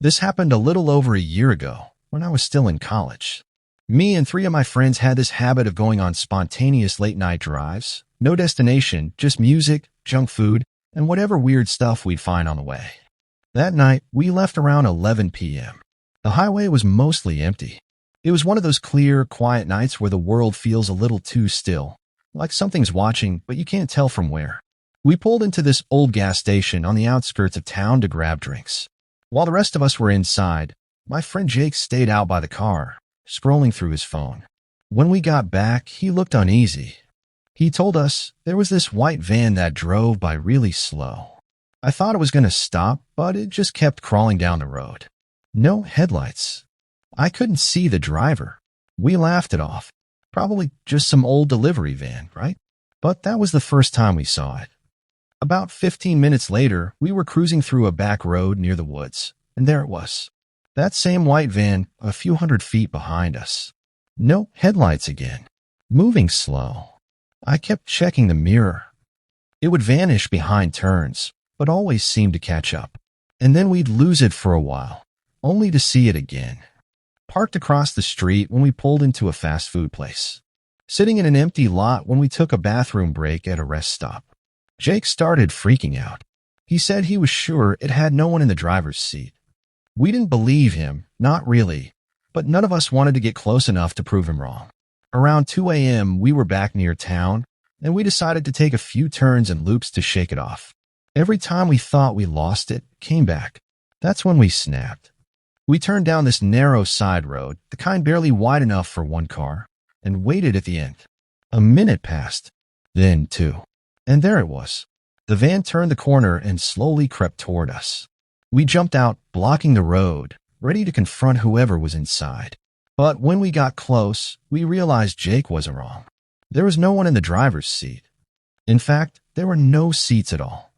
This happened a little over a year ago, when I was still in college. Me and three of my friends had this habit of going on spontaneous late-night drives. No destination, just music, junk food, and whatever weird stuff we'd find on the way. That night, we left around 11 p.m. The highway was mostly empty. It was one of those clear, quiet nights where the world feels a little too still, like something's watching, but you can't tell from where. We pulled into this old gas station on the outskirts of town to grab drinks. While the rest of us were inside, my friend Jake stayed out by the car, scrolling through his phone. When we got back, he looked uneasy. He told us there was this white van that drove by really slow. I thought it was going to stop, but it just kept crawling down the road. No headlights. I couldn't see the driver. We laughed it off. Probably just some old delivery van, right? But that was the first time we saw it. About 15 minutes later, we were cruising through a back road near the woods, and there it was. That same white van a few hundred feet behind us. No headlights again. Moving slow. I kept checking the mirror. It would vanish behind turns, but always seemed to catch up. And then we'd lose it for a while, only to see it again. Parked across the street when we pulled into a fast food place. Sitting in an empty lot when we took a bathroom break at a rest stop. Jake started freaking out. He said he was sure it had no one in the driver's seat. We didn't believe him, not really, but none of us wanted to get close enough to prove him wrong. Around 2 a.m., we were back near town, and we decided to take a few turns and loops to shake it off. Every time we thought we lost it, came back. That's when we snapped. We turned down this narrow side road, the kind barely wide enough for one car, and waited at the end. A minute passed, then 2. And there it was. The van turned the corner and slowly crept toward us. We jumped out, blocking the road, ready to confront whoever was inside. But when we got close, we realized Jake wasn't wrong. There was no one in the driver's seat. In fact, there were no seats at all.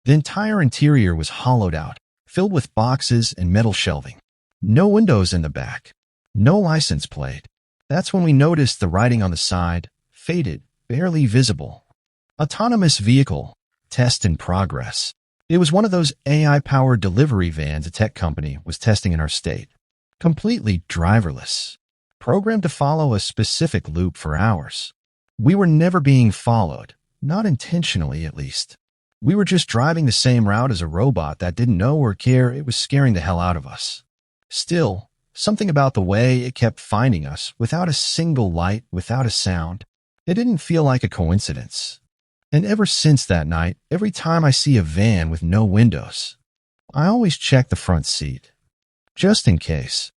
The entire interior was hollowed out, filled with boxes and metal shelving. No windows in the back. No license plate. That's when we noticed the writing on the side, faded, barely visible. Autonomous vehicle, test in progress. It was one of those AI-powered delivery vans a tech company was testing in our state. Completely driverless. Programmed to follow a specific loop for hours. We were never being followed, not intentionally at least. We were just driving the same route as a robot that didn't know or care. It was scaring the hell out of us. Still, something about the way it kept finding us, without a single light, without a sound, it didn't feel like a coincidence. And ever since that night, every time I see a van with no windows, I always check the front seat, just in case.